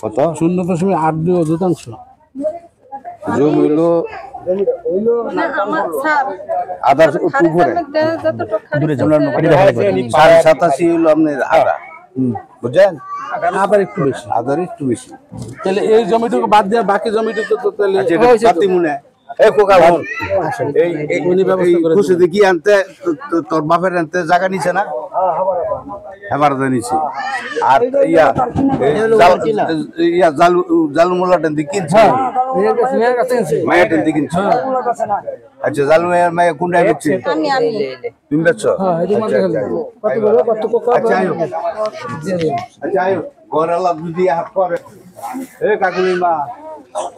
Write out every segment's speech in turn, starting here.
কত 0.82 জমি হলো আদার একটু উপরে দূরে যাও। 87 হলো আপনার আদা বুঝছেন আবার একটু বেশি। আদার একটু বেশি তাহলে এই জমিটুকু বাদ দিয়ে বাকি জমিটুকু তো তাহলে বাতি মনে এই কোকা বোন এই খুশি দেখি আনতে তোর বাপের আনতে জায়গা নিছে না এবার জানিছি আর ইয়া জালু মোল্লাটা কিনছে মায়ের টেন কিনছে আচ্ছা জালু মায়া কোনটা বেচছে তুমি বেচছো আচ্ছা আয়ো ঘরে লাভ দিয়ে হাত করে এ কাকুলি মা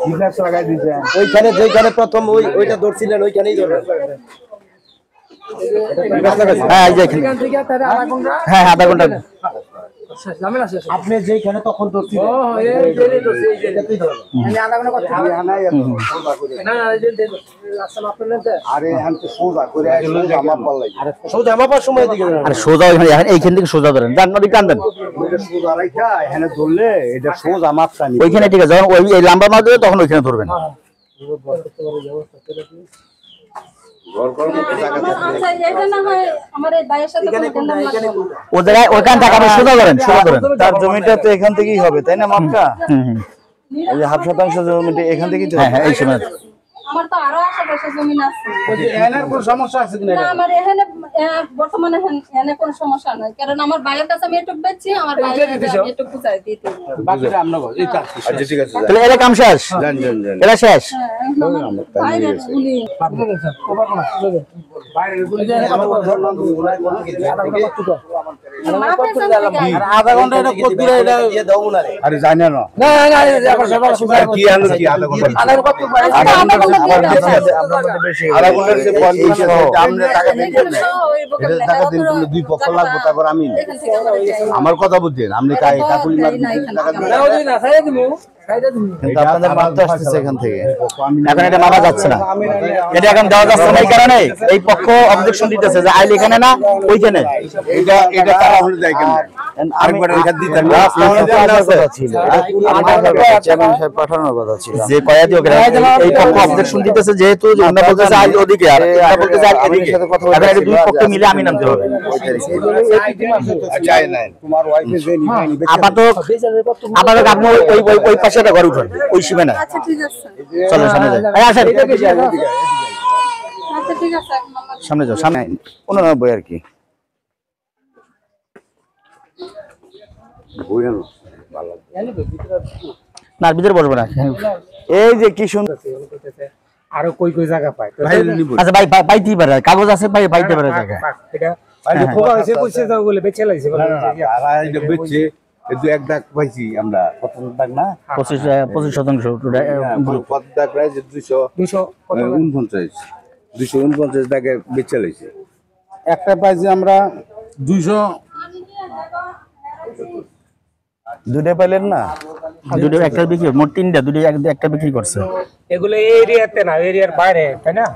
বিকাশ লাগাই দিছে ওইখানে যেখানে প্রথম ওইটা ধরছিলেন ওইখানেই ধরবেন। হ্যাঁ যেখানে হ্যাঁ আধা ঘন্টা আপনি যেখানে তখন ধরছিলেন আরে আনতে সোজা করে আমার পাল লাগে সোজা মাপার সময় দিকে আর সোজা এইখান থেকে সোজা ধরেন যান নদী কান্দেন এটা সোজা রাখা এখানে ধরলে এটা সোজা মাপটা নি ওইখানে ঠিক আছে যখন ওই এই লম্বা মাছ দেবে তখন ওইখানে ধরবেন ও জায়গায় ওইখান থেকে আপনি সোজা ধরেন তার জমিটা তো এখান থেকেই হবে তাই না মাপটা এই যে 50% জমিটা এখান থেকেই তো হ্যাঁ এই সময় আমার তো আরো আশেপাশে জমি আছে এখানে কোনো সমস্যা আছে কিনা না আমার এখানে বর্তমানে এখানে কোনো সমস্যা নাই কারণ আমার ভাইয়ের কাছে আমি এটুক বেচছি আমার ভাইয়ের এটুক বুঝাই দিতে বাকিটা আমরা এই কাজ আচ্ছা ঠিক আছে তাহলে এর কাম শেষ জান জান জান এটা শেষ বাইরে গুলি আধা ঘন্টা এটা কত দূরে এটা আরে জানি না কি আনো কি আধা ঘন্টা আধা ঘন্টার যে বল বেশি আপনি টাকা দিন এটা টাকা দিন কিন্তু দুই পক্ষ লাগবে তারপর আমি আমার কথা বুঝছেন আপনি কাকুলি মার টাকা দিন কিন্তু আপনাদের মাপতে আসতেছে এখান থেকে এখন এটা মাপা যাচ্ছে না এটা এখন দেওয়া যাচ্ছে না এই কারণে এই পক্ষ অবজেকশন দিতেছে যে আইল এখানে না ওইখানে এটা তারা হলে যায় কেন আরেকবার এখান দিতে চেয়ারম্যান সাহেব পাঠানোর কথা ছিল যে কয়াদি ওকে এই পক্ষ অবজেকশন দিতেছে যেহেতু ওনা বলতেছে আইল ওদিকে আর এটা বলতেছে আর এদিকে এখন এই দুই পক্ষ মিলে আমি নামতে হবে আচ্ছা নাই তোমার ওয়াইফে যে নিবাইনি আপাতত আপনি ওই পাশে একটা ঘর উঠুন ওই সীমানা আচ্ছা ঠিক আছে চলেন সামনে যাই আসেন আচ্ছা ঠিক আছে সামনে যাও সামনে 89 আর কি বইয়ানো ভালো না ভিতরে বসবো না এই যে কি সুন্দর আরো কই কই জায়গা পায় আচ্ছা ভাই পাইতেই পারে কাগজ আছে ভাই পাইতে পারে জায়গা এটা খোকা হইছে কইছে যাও বলে বেচে লাইছে আর এটা বেচে এই এক দাগ পাইছি আমরা কত দাগ না 25% কত দাগ প্রায় 249 দাগে বেচে লাইছে একটা পাইছি আমরা 200 দুটো পাইলেন না দুটো একটা বিক্রি মোট তিনটা দুটো একটা বিক্রি করছে এগুলো এই এরিয়াতে না এরিয়ার বাইরে তাই না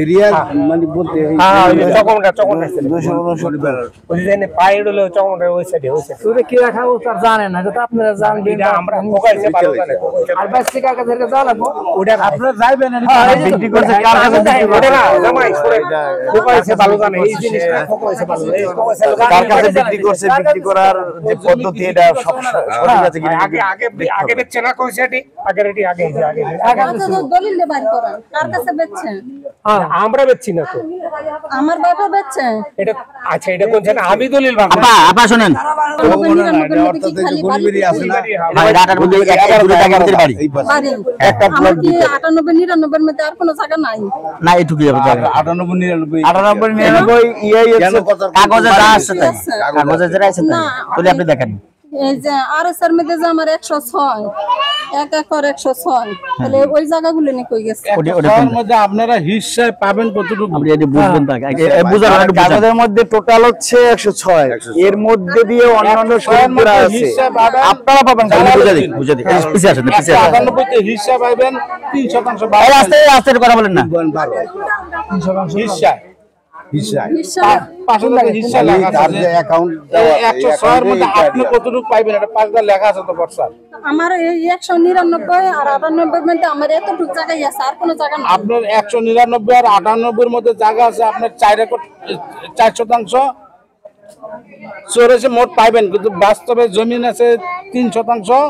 এরিয়া মানে বলতে হ্যাঁ ওই চকমটা 259 ওই যে পাইড হলো চকমটা ওই সাইডে তোরে কি রাখা ও তার জানে না এটা তো আপনারা জানবেন এটা আমরা কোকাইছে ভালো জানে আর বাচ্চা কাকা থেকে জানাবো ওটা আপনারা যাইবেন না বিক্রি করছে কার কাছে ওটা না জামাই কোকাইছে ভালো জানে এই জিনিসটা কোকাইছে ভালো এই কোকাইছে কার কাছে বিক্রি করছে বিক্রি করার যে পদ্ধতি এটা সব সঠিক আছে কিনা আগে বেচছে না কইছে এটি আগে রেডি আগে দলিল বার করেন কার কাছে বেচছেন আমরা বেচছি না তো আমার বাবা বেচছে এটা আচ্ছা এটা কোন জায়গা আমি দলিল ভাঙবো আপা শুনেন অর্থাৎ যে গরিবেরই আছে না ভাই রাটার মধ্যে একটা দুটো টাকা আমাদের বাড়ি একটা ব্লক দিতে 98 99 মধ্যে আর কোনো জায়গা নাই না এটুকুই হবে জায়গা 98 99 ইয়ে কাগজে যা আছে তাই কাগজে যা আছে তাই তাহলে আপনি দেখেন এই যে আরএসআর মধ্যে যে আমার 106 এক একর 106 তাহলে ওই জায়গাগুলো নি কই গেছে ওটার মধ্যে আপনারা হিসাব পাবেন কতটুকু আপনি এটি বুঝবেন না বুঝার একটু কাগজের মধ্যে টোটাল হচ্ছে 106 এর মধ্যে দিয়ে অন্যান্য সরকার আছে আপনারা পাবেন বুঝে দিই পিছে আসেন পিছে 98 তে হিসাব পাবেন 3% আস্তে আস্তে কথা বলেন না 3% হিসাব হিসাব পাশে তো হিসা আমি লেখা তার আছে যে অ্যাকাউন্ট এই 106 এর মধ্যে আপনি কতটুকু পাইবেন এটা পাঁচটা লেখা আছে তো বর্ষার আমার এই 199 আর 98 মধ্যে আমার এতটুকু জায়গায় আছে, আর কোনো জায়গা না। আপনার 199 আর 98 এর মধ্যে জায়গা আছে আপনার 4% চোরেছে মোট পাইবেন, কিন্তু বাস্তবে জমিন আছে 3%।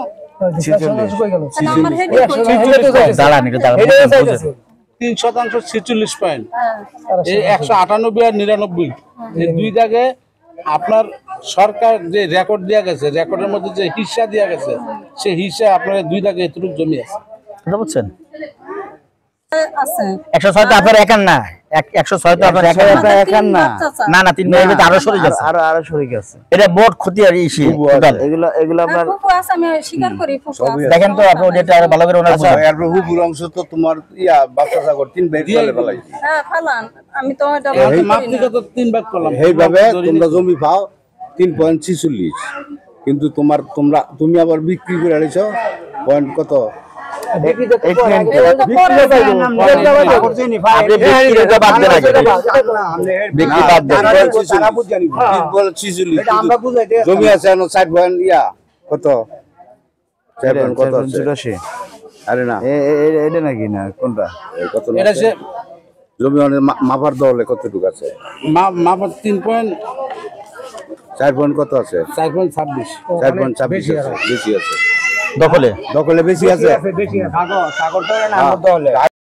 আমার হেড দাঁড়ান একটু দাঁড়ান 3% 46 পয়েন্ট, এই 198 আর 99 এই দুই জায়গায় আপনার সরকার যে রেকর্ড দেওয়া গেছে, রেকর্ডের মধ্যে যে হিস্সা দেওয়া গেছে সেই হিস্সা আপনার দুই জায়গায় এতটুকু জমি আছে। কথা বুঝছেন? আছে 106 তো আপনার একার না, 106 তো আপনার একার না, না না 3 মেয়ের ভিতরে আরো শরীক আছে, আরো শরীক আছে। এটা বোর্ড ক্ষতি আর ইসি টোটাল। এগুলো আপনার ফুফু আছে, আমি স্বীকার করি ফুফু আছে। দেখেন তো আপনি ওটা আরো ভালো করে ওনার আচ্ছা এরপর হুবুর অংশ তো তোমার বাচ্চা সাগর 3 বেড ফেলে ফেলাইছি হ্যাঁ ফালান, আমি তো এটা এই মাপনিকে তো 3 ভাগ করলাম, এইভাবে তোমরা জমি পাও 3.46, কিন্তু তুমি আবার বিক্রি করে আনিছো পয়েন্ট কত? আপনি বিক্রি তো বাদ দেন আগে, বিক্রি বাদ দেন। জমি আছে 4 পয়েন্ট কত 4 পয়েন্ট কত আছে? আরে না এটা নাকি না কোনটা? কত এটা সে জমি মাপার দলে কতটুকু আছে? মাপ 3 পয়েন্ট 4 পয়েন্ট কত আছে? 4.26 4.26 আছে, বেশি আছে দখলে দখলে বেশি আছে। সাগর তো না